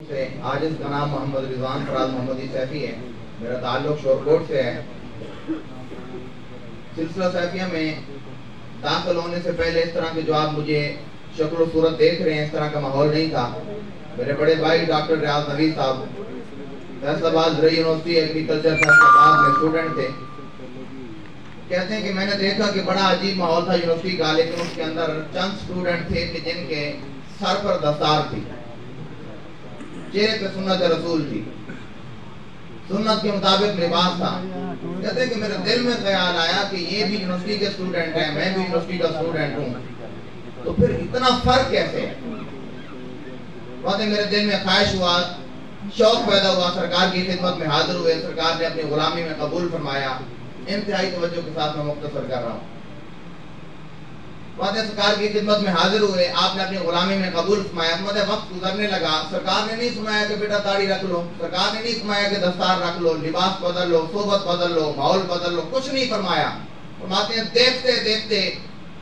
سے عاجز کا نام محمد رضوان فراز محمدی سیفی ہے. میرا تعلق شورکوٹ سے ہے. سلسلہ سیفیہ میں داخل ہونے سے پہلے اس طرح کے جو آپ مجھے شکل و صورت دیکھ رہے ہیں اس طرح کا ماحول نہیں تھا. میرے بڑے بھائی ڈاکٹر ریاض نوید صاحب فیصل آباد زرعی یونیورسٹی ایگریکلچر فیصل آباد میں اسٹوڈنٹ تھے. کہتے ہیں کہ میں نے دیکھا کہ بڑا عجیب ماحول تھا یونیورسٹی کا, لیکن اس کے اندر چند اسٹوڈنٹ تھے کہ جن کے سر پر دستار تھی, چہرے پہ سنت رسول تھی, سنت کے مطابق لباس تھا. کہتے ہیں کہ میرے دل میں خیال آیا کہ یہ بھی یونیورسٹی کے اسٹوڈنٹ ہیں, میں بھی یونیورسٹی کا اسٹوڈنٹ ہوں, تو پھر اتنا فرق کیسے ہے. باتیں میرے دل میں خواہش ہوا, شوق پیدا ہوا, سرکار کی خدمت میں حاضر ہوئے. سرکار نے اپنی غلامی میں قبول فرمایا. انتہائی توجہ کے ساتھ میں مختصر کر رہا ہوں. باتیں سرکار کی خدمت میں حاضر ہوئے, آپ نے اپنی غلامی میں قبول فرمایا. وقت گزرنے لگا. سرکار نے نہیں فرمایا کہ بیٹا داڑھی رکھ لو, سرکار نے نہیں فرمایا کہ دستار رکھ لو, لباس بدل لو, صحبت بدل لو, ماحول بدل لو, کچھ نہیں فرمایا. فرماتے ہیں دیکھتے دیکھتے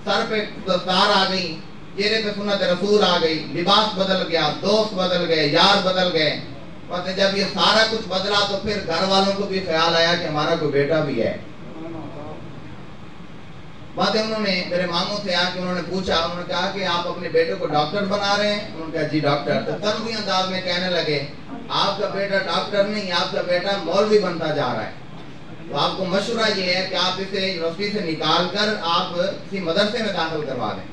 سر پہ دستار آ گئی, چہرے پہ سنت رسول آ گئی, لباس بدل گیا, دوست بدل گئے, یار بدل گئے. جب یہ سارا کچھ بدلا تو پھر گھر والوں کو بھی خیال آیا کہ ہمارا کوئی بیٹا بھی ہے. باتیں انہوں نے میرے ماموں سے آ کے انہوں نے پوچھا, انہوں نے کہا کہ آپ اپنے بیٹے کو ڈاکٹر بنا رہے ہیں. انہوں نے کہا جی ڈاکٹر. تو تنوی انداز میں کہنے لگے آپ کا بیٹا ڈاکٹر نہیں, آپ کا بیٹا مولوی بنتا جا رہا ہے. تو آپ کو مشورہ یہ ہے کہ آپ اسے یونیورسٹی سے نکال کر آپ کسی مدرسے میں داخل کروا دیں.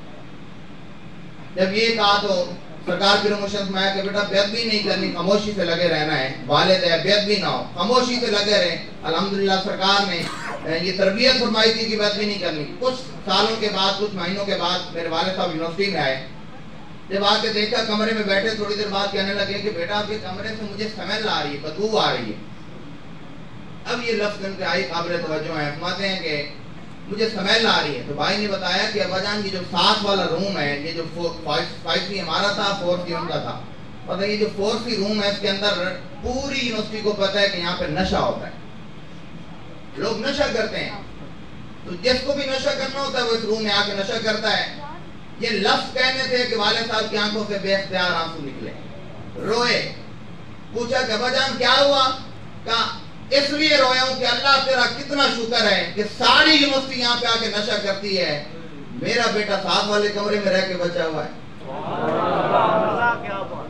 جب یہ کہا تو سرکار کی پروموشن میں آیا کہ بیٹا بیعت بھی نہیں کرنی, خاموشی سے لگے رہنا ہے. والد ہے, بیعت بھی نہ ہو, خاموشی سے لگے رہیں. الحمدللہ سرکار نے یہ تربیت فرمائی تھی کہ بیعت بھی نہیں کرنی. کچھ سالوں کے بعد, کچھ مہینوں کے بعد میرے والد صاحب یونیورسٹی میں آئے. جب آ کے دیکھا کمرے میں بیٹھے, تھوڑی دیر بعد کہنے لگے کہ بیٹا آپ کے کمرے سے مجھے سمیل آ رہی ہے, بدبو آ رہی ہے. اب یہ لفظ ان کے آئی قابل توجہ ہیں. فرماتے ہیں کہ مجھے سمیل آ رہی ہے. تو بھائی نے بتایا کہ ابا جان یہ جو ساتھ والا روم ہے, یہ جو 5C ہمارا تھا, 4C ان کا تھا. پتہ یہ جو 4C روم ہے اس کے اندر پوری یونیورسٹی کو پتہ ہے کہ یہاں پہ نشہ ہوتا ہے, لوگ نشہ کرتے ہیں. تو جس کو بھی نشہ کرنا ہوتا ہے وہ اس روم میں آ کے نشہ کرتا ہے. یہ لفظ کہنے تھے کہ والد صاحب کی آنکھوں سے بے اختیار آنسو نکلے, روئے. پوچھا کہ ابا جان کیا ہوا؟ کہا اس لیے رویا ہوں کہ اللہ تیرا کتنا شکر ہے کہ ساری یونیورسٹی یہاں پہ آ کے نشہ کرتی ہے, میرا بیٹا ساتھ والے کمرے میں رہ کے بچا ہوا ہے.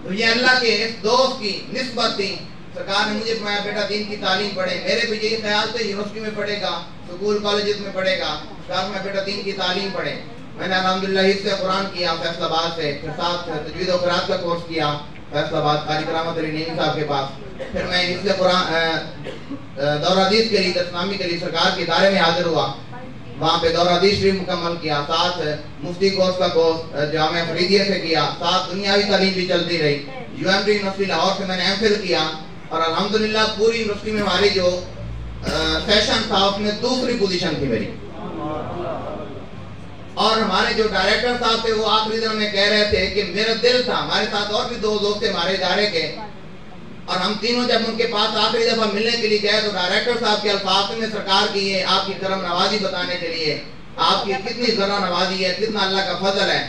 تو یہ اللہ کے اس دوست کی نسبت تھی. سرکار نے مجھے فرمایا بیٹا دین کی تعلیم پڑھے. میرے بھی یہی خیال تھے یونیورسٹی میں پڑھے گا, سکول کالجز میں پڑھے گا. سرکار میں بیٹا دین کی تعلیم پڑھے. میں نے الحمدللہ حفظ قرآن کیا فیصل آباد سے, پھر ساتھ تجوید و قرآت کا کورس کیا فیصل آباد قاری کرامت علی نعیمی صاحب کے پاس. پھر میں حفظ قرآن دورہ حدیث کے لیے, اسلامی کے لیے سرکار کے ادارے میں حاضر ہوا. وہاں پہ دورہ حدیث شریف مکمل کیا, ساتھ مفتی کورس کا کورس جامعہ فریدیہ سے کیا, ساتھ دنیاوی تعلیم بھی چلتی رہی. UMD یونیورسٹی لاہور سے میں نے MPhil کیا, اور الحمدللہ پوری یونیورسٹی میں ہماری جو سیشن تھا اس میں دوسری پوزیشن تھی میری. اور ہمارے جو ڈائریکٹر صاحب تھے وہ آخری دن میں کہہ رہے تھے کہ میرا دل تھا, ہمارے ساتھ اور بھی 2 دوست تھے ہمارے ادارے کے, اور ہم تینوں جب ان کے پاس آخری دفعہ ملنے کے لیے گئے تو ڈائریکٹر صاحب کے الفاظ میں سرکار کی ہے آپ کی کرم نوازی بتانے کے لیے, آپ کی کتنی ذرا نوازی ہے, کتنا اللہ کا فضل ہے.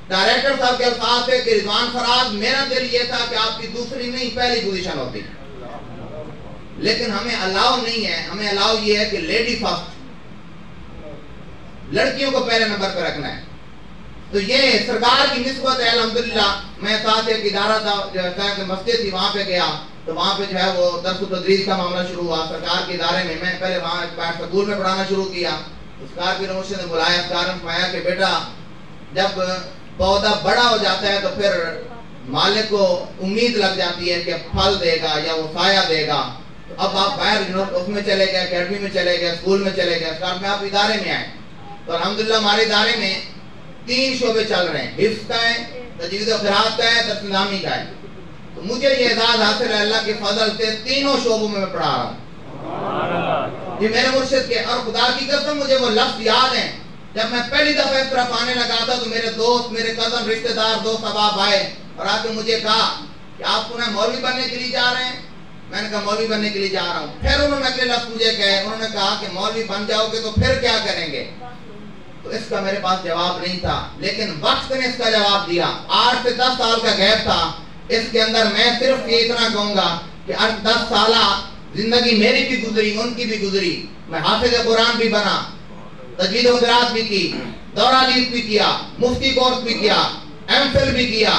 ڈائریکٹر صاحب کے الفاظ تھے کہ رضوان فراز میرا دل یہ تھا کہ آپ کی دوسری نہیں پہلی پوزیشن ہوتی, لیکن ہمیں الاؤ نہیں ہے. ہمیں الاؤ یہ ہے کہ لیڈی فرسٹ, لڑکیوں کو پہلے نمبر پہ رکھنا ہے. تو یہ سرکار کی نسبت ہے. الحمدللہ میں ساتھ ایک ادارہ تھا جو ہے مسجد تھی, وہاں پہ گیا تو وہاں پہ جو ہے وہ درس و تدریس کا معاملہ شروع ہوا سرکار کے ادارے میں. میں پہلے وہاں سکول میں پڑھانا شروع کیا. سرکار کی روشنی نے بلایا, سرکار نے فرمایا کہ بیٹا جب پودا بڑا ہو جاتا ہے تو پھر مالک کو امید لگ جاتی ہے کہ پھل دے گا یا وہ سایہ دے گا. تو اب آپ باہر اس میں چلے گئے, اکیڈمی میں چلے گئے, اسکول میں چلے گئے. سرکار میں آپ ادارے میں آئے تو الحمدللہ ہمارے ادارے میں 3 شعبے چل رہے ہیں, حفظ کا ہے, تجوید و قرات کا ہے, درس نظامی کا ہے. تو مجھے یہ اعزاز حاصل ہے اللہ کے فضل سے, تینوں شعبوں میں پڑھا رہا ہوں. یہ میرے مرشد کے, اور خدا کی قسم مجھے وہ لفظ یاد ہیں. جب میں پہلی دفعہ اس طرف آنے لگا تھا تو میرے دوست, میرے کزن, رشتہ دار, دوست احباب آئے اور آ کے مجھے کہا کہ آپ سنیں مولوی بننے کے لیے جا رہے ہیں. میں نے کہا مولوی بننے کے لیے جا رہا ہوں. پھر انہوں نے اگلے لفظ مجھے کہے, انہوں نے کہا کہ مولوی بن جاؤ گے تو پھر کیا کریں گے. تو اس کا میرے پاس جواب نہیں تھا, لیکن وقت نے اس کا جواب دیا. 8 سے 10 سال کا گیپ تھا. اس کے اندر میں صرف یہ اتنا کہوں گا کہ 10 سالہ زندگی میری بھی گزری، ان کی بھی گزری، میں حافظ قرآن بھی بنا، تجوید و قرات بھی کی، دورہ حدیث بھی کیا، مفتی کورس بھی کیا، ایم فل بھی کیا،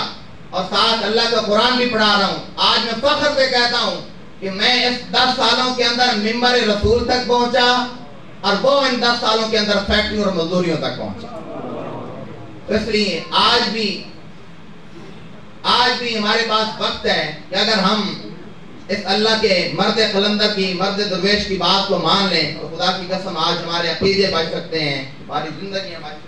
اور ساتھ اللہ کا قرآن بھی پڑھا رہا ہوں۔ آج میں فخر سے کہتا ہوں کہ میں اس 10 سالوں کے اندر ممبر رسول تک پہنچا، اور وہ ان 10 سالوں کے اندر فیکٹریوں اور مزدوریوں تک پہنچا۔ اس لیے آج بھی ہمارے پاس وقت ہے کہ اگر ہم اس اللہ کے مرد قلندر کی، مرد درویش کی بات کو مان لیں تو خدا کی قسم آج ہمارے عقیدے بچ سکتے ہیں، ہماری زندگی ہماری